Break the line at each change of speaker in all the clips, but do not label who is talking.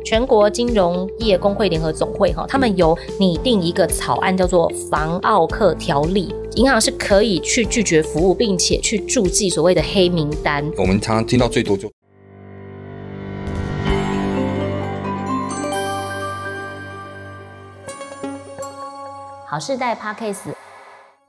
全国金融业工会联合总会他们有拟定一个草案叫做防奥客条例，银行是可以去拒绝服务并且去注记所谓的黑名单。
我们常常听到最多就
好事贷 Podcast，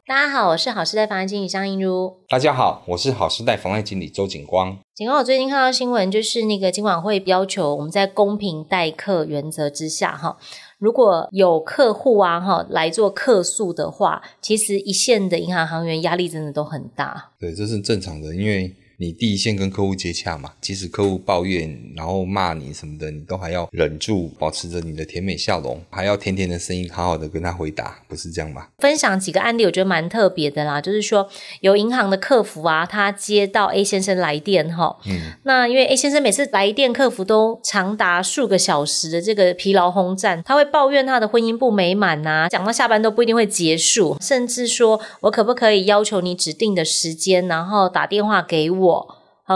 大家好，我是好事贷房贷经理张映如。
大家好，我是好事贷房贷经理周景光。
景光，我最近看到新闻，就是那个金管会要求我们在公平待客原则之下如果有客户来做客诉的话，其实一线的银行行员压力真的都很大。
对，这是正常的，因为你第一线跟客户接洽嘛，即使客户抱怨然后骂你什么的，你都还要忍住，保持着你的甜美笑容，还要甜甜的声音好好的跟他回答，不是这样吗？
分享几个案例我觉得蛮特别的啦，就是说有银行的客服他接到 A 先生来电那因为 A 先生每次来电，客服都长达数个小时的这个疲劳轰战，他会抱怨他的婚姻不美满讲到下班都不一定会结束，甚至说我可不可以要求你指定的时间，然后打电话给我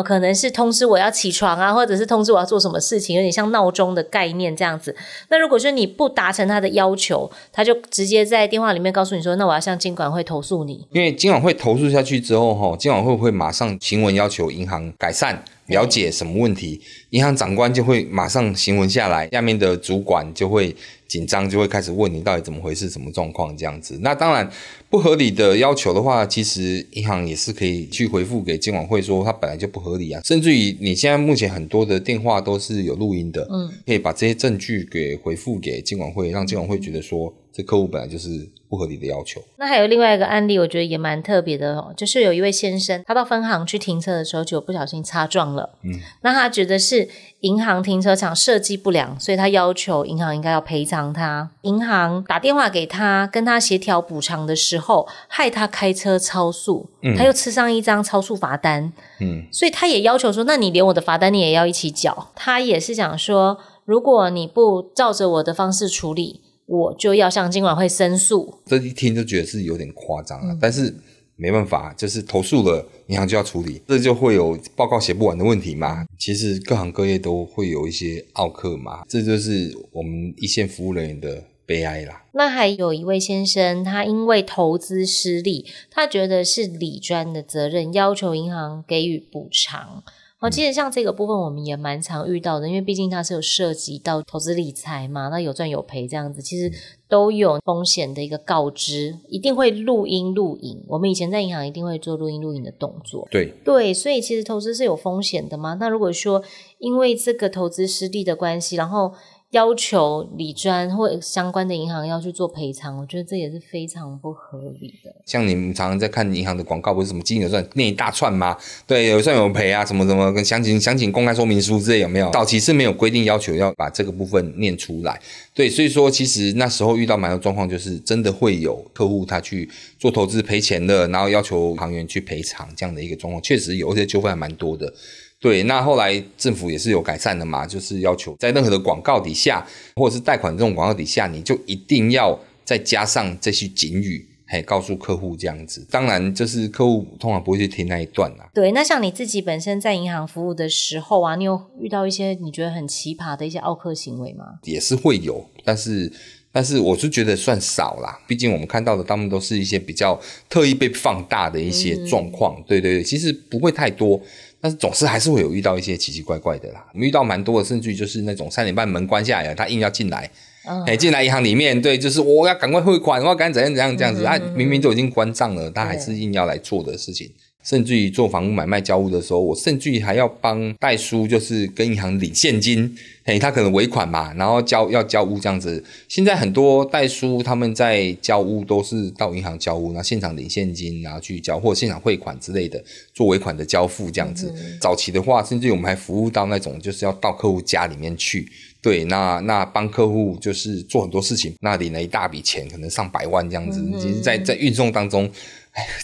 可能是通知我要起床或者是通知我要做什么事情，有点像闹钟的概念这样子。那如果说你不达成他的要求，他就直接在电话里面告诉你说，那我要向金管会投诉你。
因为金管会投诉下去之后金管会会马上行文要求银行改善，了解什么问题，银行长官就会马上行文下来，下面的主管就会紧张，就会开始问你到底怎么回事，什么状况这样子。那当然不合理的要求的话，其实银行也是可以去回复给金管会说它本来就不合理甚至于你现在目前很多的电话都是有录音的，可以把这些证据给回复给金管会，让金管会觉得说这客户本来就是不合理的要求。
那还有另外一个案例我觉得也蛮特别的就是有一位先生，他到分行去停车的时候就不小心擦撞了，那他觉得是银行停车场设计不良，所以他要求银行应该要赔偿他。银行打电话给他跟他协调补偿的时候，害他开车超速，他又吃上一张超速罚单，所以他也要求说那你连我的罚单你也要一起缴。他也是讲说如果你不照着我的方式处理，我就要向金管会申诉。
这一听就觉得是有点夸张但是没办法，就是投诉了银行就要处理，这就会有报告写不完的问题嘛。其实各行各业都会有一些奥客嘛，这就是我们一线服务人员的悲哀啦。
那还有一位先生，他因为投资失利，他觉得是理专的责任，要求银行给予补偿。其实像这个部分我们也蛮常遇到的，因为毕竟它是有涉及到投资理财嘛，那有赚有赔这样子，其实都有风险的一个告知，一定会录音录影，我们以前在银行一定会做录音录影的动作。对，所以其实投资是有风险的嘛。那如果说因为这个投资失利的关系，然后要求理专或相关的银行要去做赔偿，我觉得这也是非常不合理的。
像你们常常在看银行的广告，不是什么基金有赚念一大串吗？对，有赚有赔什么什么跟详情公开说明书之类有没有？早期是没有规定要求要把这个部分念出来。对，所以说其实那时候遇到蛮多状况，就是真的会有客户他去做投资赔钱了，然后要求行员去赔偿这样的一个状况，确实有，而且纠纷还蛮多的。对，那后来政府也是有改善的嘛，就是要求在任何的广告底下或者是贷款这种广告底下，你就一定要再加上这些警语，告诉客户这样子。当然就是客户通常不会去听那一段啦。
对，那像你自己本身在银行服务的时候你有遇到一些你觉得很奇葩的一些奥客行为吗？
也是会有，但是我是觉得算少啦，毕竟我们看到的大部分都是一些比较特意被放大的一些状况。对，其实不会太多，但是总是还是会有遇到一些奇奇怪怪的啦。我们遇到蛮多的，甚至于就是那种3点半门关下来了，他硬要进来进来银行里面，对，就是我要赶快汇款，我要赶紧怎样这样子明明都已经关账了，他还是硬要来做的事情。甚至于做房屋买卖交屋的时候，我甚至于还要帮代书，就是跟银行领现金，他可能尾款嘛，然后要交屋这样子。现在很多代书他们在交屋都是到银行交屋，然后现场领现金，然后去交，或者现场汇款之类的，做尾款的交付这样子。早期的话，甚至于我们还服务到那种就是要到客户家里面去，对，那帮客户就是做很多事情，那领了一大笔钱，可能上百万这样子。其实在运送当中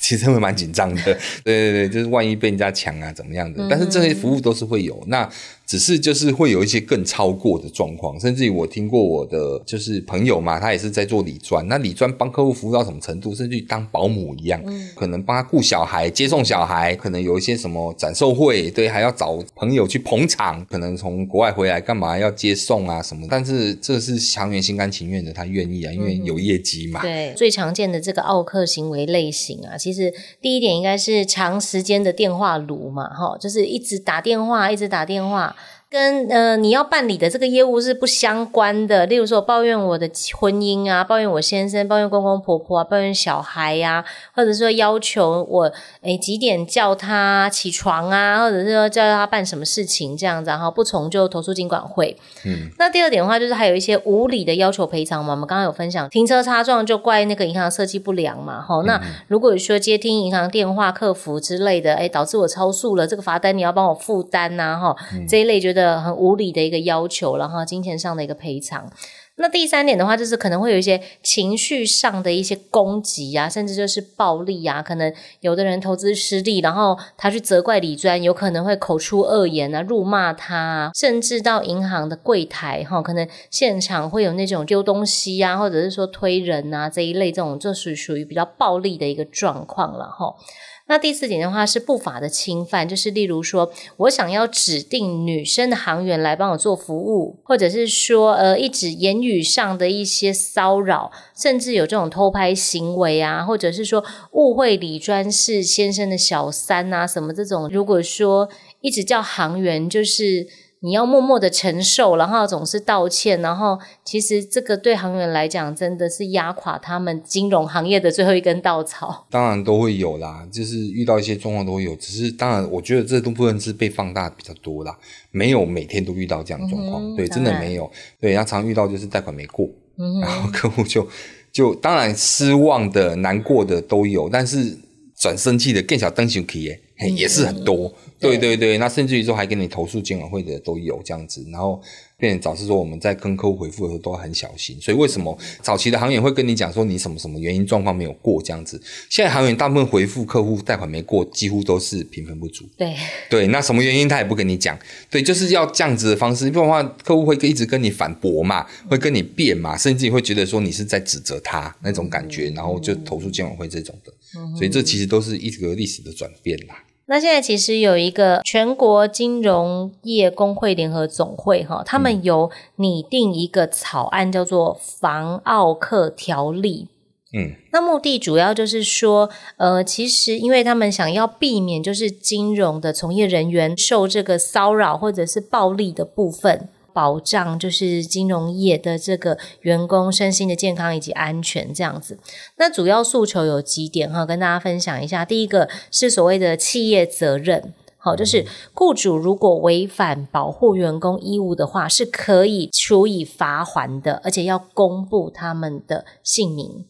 其实会蛮紧张的，对，就是万一被人家抢怎么样的，但是这些服务都是会有。那只是就是会有一些更超过的状况，甚至于我听过我的就是朋友嘛，他也是在做理专，那理专帮客户服务到什么程度，甚至于当保姆一样，可能帮他顾小孩接送小孩，可能有一些什么展售会，对，还要找朋友去捧场，可能从国外回来干嘛要接送啊什么，但是这是行员心甘情愿的，他愿意啊，因为有业绩嘛。
对，最常见的这个奥客行为类型啊，其实第一点应该是长时间的电话奴嘛，就是一直打电话跟你要办理的这个业务是不相关的，例如说我抱怨我的婚姻啊，抱怨我先生，抱怨公公婆婆啊，抱怨小孩啊，或者说要求我几点叫他起床啊，或者是说叫他办什么事情这样子，然后不从就投诉金管会。那第二点的话就是还有一些无理的要求赔偿嘛，我们刚刚有分享停车擦撞就怪那个银行设计不良嘛，那如果说接听银行电话客服之类的，导致我超速了，这个罚单你要帮我负担啊，这一类觉得很无理的一个要求，然后金钱上的一个赔偿。那第三点的话，就是可能会有一些情绪上的一些攻击啊，甚至就是暴力啊，可能有的人投资失利，然后他去责怪理专，有可能会口出恶言啊，辱骂他啊，甚至到银行的柜台可能现场会有那种丢东西啊，或者是说推人啊这一类，这种就属于比较暴力的一个状况了那第四点的话是不法的侵犯，就是例如说我想要指定女生的行员来帮我做服务，或者是说一直言语上的一些骚扰，甚至有这种偷拍行为啊，或者是说误会理专是先生的小三啊什么这种，如果说一直叫行员就是你要默默的承受，然后总是道歉，然后其实这个对行员来讲真的是压垮他们金融行业的最后一根稻草。
当然都会有啦，就是遇到一些状况都会有，只是当然我觉得这部分是被放大比较多啦，没有每天都遇到这样的状况，对，真的没有，对，然后常遇到就是贷款没过，然后客户就当然失望的难过的都有，但是转生气的更小灯生气耶也是很多，对对对，那甚至于说还跟你投诉监管会的都有这样子，然后变成导致说我们在跟客户回复的时候都很小心，所以为什么早期的行员会跟你讲说你什么什么原因状况没有过这样子，现在行员大部分回复客户贷款没过几乎都是评分不足，对，那什么原因他也不跟你讲，对，就是要这样子的方式，不然的话客户会一直跟你反驳嘛，会跟你辩嘛，甚至会觉得说你是在指责他那种感觉，然后就投诉监管会这种的，所以这其实都是一个历史的转变啦。
那现在其实有一个全国金融业工会联合总会他们有拟定一个草案叫做防奥客条例。那目的主要就是说其实因为他们想要避免就是金融的从业人员受这个骚扰或者是暴力的部分，保障就是金融业的这个员工身心的健康以及安全这样子。那主要诉求有几点跟大家分享一下。第一个是所谓的企业责任，就是雇主如果违反保护员工义务的话是可以处以罚锾的，而且要公布他们的姓名。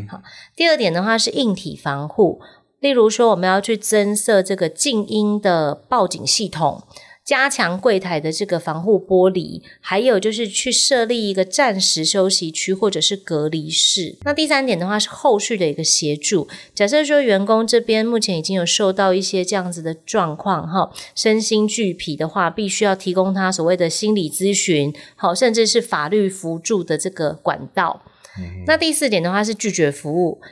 好，第二点的话是硬体防护，例如说我们要去增设这个静音的报警系统，加强柜台的这个防护玻璃，还有就是去设立一个暂时休息区或者是隔离室。那第三点的话是后续的一个协助，假设说员工这边目前已经有受到一些这样子的状况身心俱疲的话，必须要提供他所谓的心理咨询甚至是法律扶助的这个管道。那第四点的话是拒绝服务，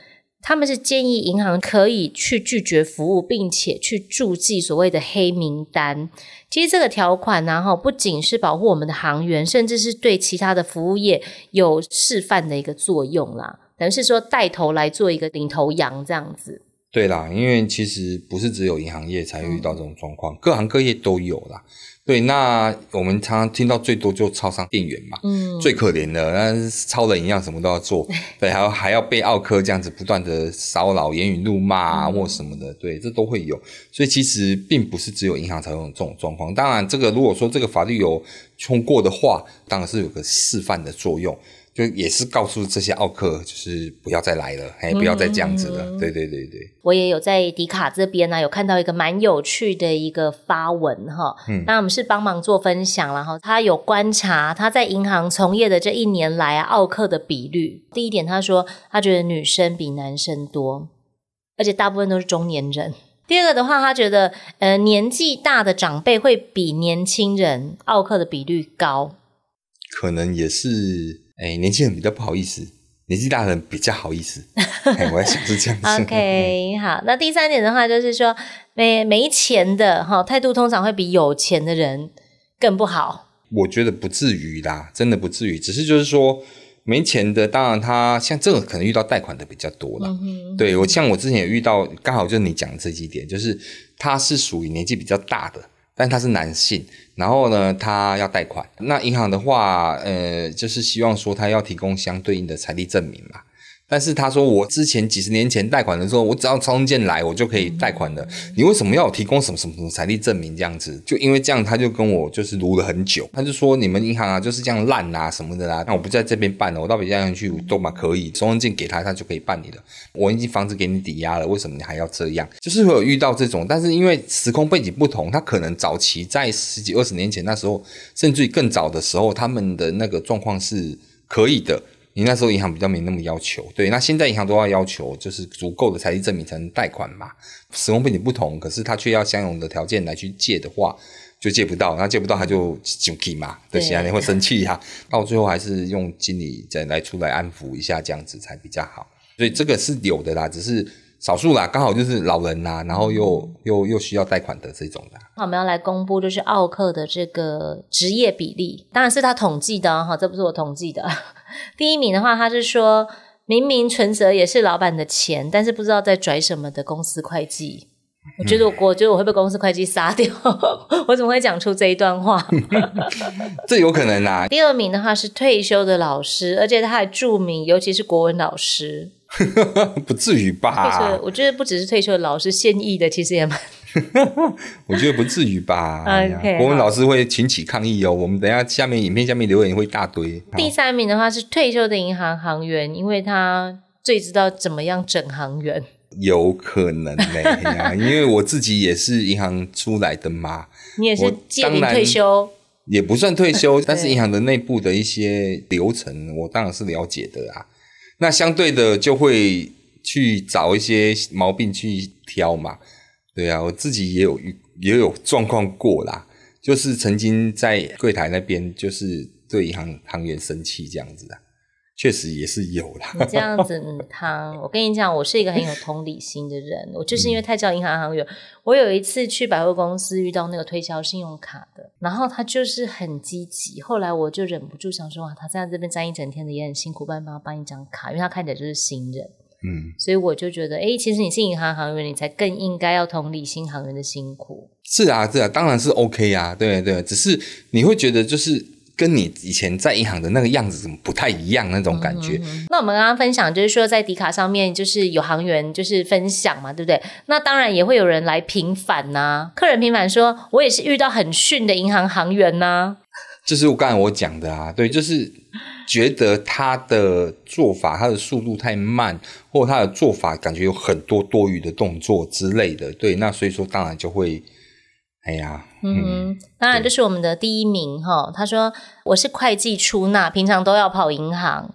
他们是建议银行可以去拒绝服务，并且去注记所谓的黑名单。其实这个条款不仅是保护我们的行员，甚至是对其他的服务业有示范的一个作用啦，等于是说带头来做一个领头羊这样子。
对啦，因为其实不是只有银行业才会遇到这种状况，各行各业都有啦。对，那我们常常听到最多就超商店员嘛，最可怜的，那超人一样什么都要做，对，还要被奥客这样子不断的骚扰、言语怒骂或什么的，对，这都会有。所以其实并不是只有银行才有这种状况。当然，这个如果说这个法律有通过的话，当然是有个示范的作用。就也是告诉这些奥客就是不要再来了，不要再这样子了。对对对对，
我也有在迪卡这边有看到一个蛮有趣的一个发文当然我们是帮忙做分享，然后他有观察他在银行从业的这1年来奥客的比率。第一点他说他觉得女生比男生多，而且大部分都是中年人。第二个的话，他觉得年纪大的长辈会比年轻人傲客的比率高，
可能也是年轻人比较不好意思，年纪大的人比较好意思我在想是这样子
OK 好，那第三点的话就是说没钱的态度通常会比有钱的人更不好。
我觉得不至于啦，真的不至于，只是就是说没钱的，当然他像这个可能遇到贷款的比较多啦。对，我像我之前也遇到，刚好就是你讲的这几点，就是他是属于年纪比较大的，但他是男性，然后呢他要贷款，那银行的话就是希望说他要提供相对应的财力证明嘛。但是他说我之前几十年前贷款的时候，我只要充件来我就可以贷款的，你为什么要我提供什么什么财力证明这样子？就因为这样他就跟我就是撸了很久，他就说你们银行啊就是这样烂啊什么的啦，那我不在这边办了，我到别家去都嘛可以，收证件给他就可以办理了，我已经房子给你抵押了，为什么你还要这样？就是会有遇到这种，但是因为时空背景不同，他可能早期在10几20年前那时候，甚至于更早的时候，他们的那个状况是可以的，你那时候银行比较没那么要求，对，那现在银行都要求就是足够的财力证明才能贷款嘛。时空背景不同，可是他却要相同的条件来去借的话，就借不到，那借不到他就生气嘛，对，其他人会生气啊，到最后还是用经理再来出来安抚一下，这样子才比较好。所以这个是有的啦，只是少数啦，刚好就是老人啦，然后又需要贷款的这种啦。
我们要来公布就是奥客的这个职业比例，当然是他统计的这不是我统计的。第一名的话，他是说明明存折也是老板的钱，但是不知道在拽什么的公司会计。我觉得我会被公司会计杀掉我怎么会讲出这一段话
这有可能啦。
第二名的话是退休的老师，而且他还注明尤其是国文老师
不至于吧？
我觉得不只是退休的老师，现役的其实也蛮
我觉得不至于吧
okay,
国文老师会群起抗议哦，我们等一下影片下面留言会一大堆。
第三名的话是退休的银行行员，因为他最知道怎么样整行员。
有可能因为我自己也是银行出来的嘛。
你也是届龄退休？
也不算退休但是银行的内部的一些流程我当然是了解的啊。那相对的就会去找一些毛病去挑嘛。对啊，我自己也有状况过啦，就是曾经在柜台那边就是对银行行员生气这样子啊，确实也是有啦。
你这样子我跟你讲，我是一个很有同理心的人，我就是因为太叫银行行员我有一次去百货公司遇到那个推销信用卡的，然后他就是很积极，后来我就忍不住想说他在这边站一整天的也很辛苦，帮你一张卡，因为他看起来就是新人。所以我就觉得其实你是银行行员，你才更应该要同理新行员的辛苦。
是啊当然是 OK 啊，对，只是你会觉得就是跟你以前在银行的那个样子怎么不太一样那种感觉。
那我们刚刚分享就是说在迪卡上面就是有行员就是分享嘛，对不对？那当然也会有人来平反啊，客人平反说我也是遇到很逊的银行行员啊，
就是刚才我讲的啊，对，就是觉得他的做法他的速度太慢，或者他的做法感觉有很多多余的动作之类的，对，那所以说当然就会
当然就是我们的第一名他说我是会计出纳，平常都要跑银行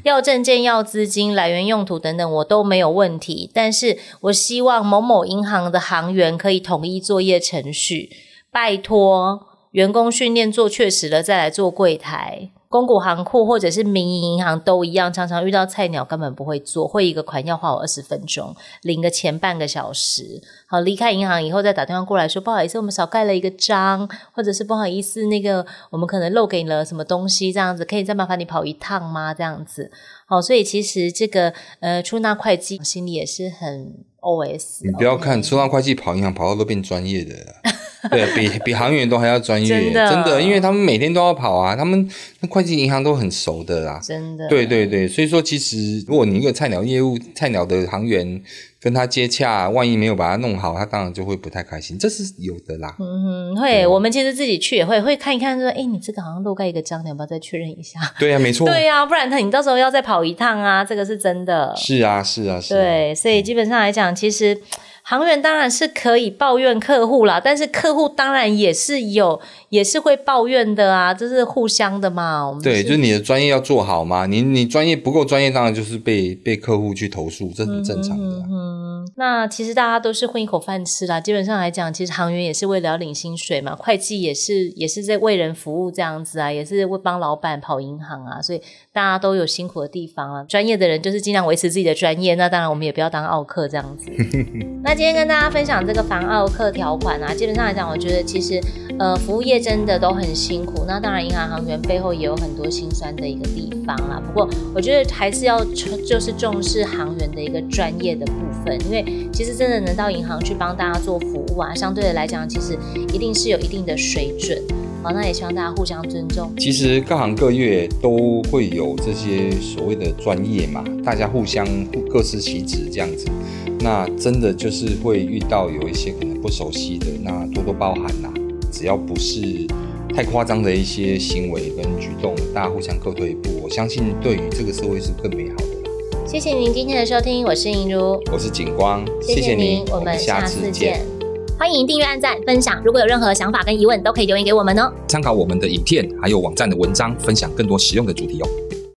要证件要资金来源用途等等我都没有问题，但是我希望某某银行的行员可以统一作业程序，拜托员工训练做确实了再来做柜台。公股行库或者是民营银行都一样，常常遇到菜鸟根本不会做，汇一个款要花我20分钟，领个前半个小时。好，离开银行以后再打电话过来说不好意思我们少盖了一个章，或者是不好意思那个我们可能漏给了什么东西，这样子可以再麻烦你跑一趟吗？这样子。好，所以其实这个出纳会计心里也是很 OS。
你不要看出纳会计跑银行跑到都变专业的对，比行员都还要专业，真的，因为他们每天都要跑啊，他们那会计银行都很熟的啦，
真的，
对，所以说其实如果你一个菜鸟的行员跟他接洽，万一没有把他弄好，他当然就会不太开心，这是有的啦。
会，我们其实自己去也会看一看说你这个好像漏盖一个章，你要不要再确认一下？
对啊，没错，
对啊，不然你到时候要再跑一趟啊，这个是真的。
是啊，
对，所以基本上来讲其实行员当然是可以抱怨客户啦，但是客户当然也是会抱怨的啊，这是互相的嘛。我们
对，就是你的专业要做好嘛，你专业不够专业，当然就是被客户去投诉，这很正常的
那其实大家都是混一口饭吃啦，基本上来讲，其实行员也是为了要领薪水嘛，会计也是在为人服务这样子啊，也是会帮老板跑银行啊，所以大家都有辛苦的地方啊。专业的人就是尽量维持自己的专业，那当然我们也不要当奥客这样子。那今天跟大家分享这个防奥客条款啊，基本上来讲，我觉得其实服务业真的都很辛苦，那当然银行行员背后也有很多辛酸的一个地方啦。不过我觉得还是要就是重视行员的一个专业的部分，因为其实真的能到银行去帮大家做服务啊，相对的来讲，其实一定是有一定的水准。好，那也希望大家互相尊重。
其实各行各业都会有这些所谓的专业嘛，大家互相各司其职这样子。那真的就是会遇到有一些可能不熟悉的，那多多包涵啦。只要不是太夸张的一些行为跟举动，大家互相各退一步，我相信对于这个社会是更美好的啦。
谢谢您今天的收听，我是莹如，
我是景光，
谢谢您，我们下次见。欢迎订阅、按赞、分享，如果有任何想法跟疑问，都可以留言给我们哦。
参考我们的影片还有网站的文章，分享更多实用的主题哦。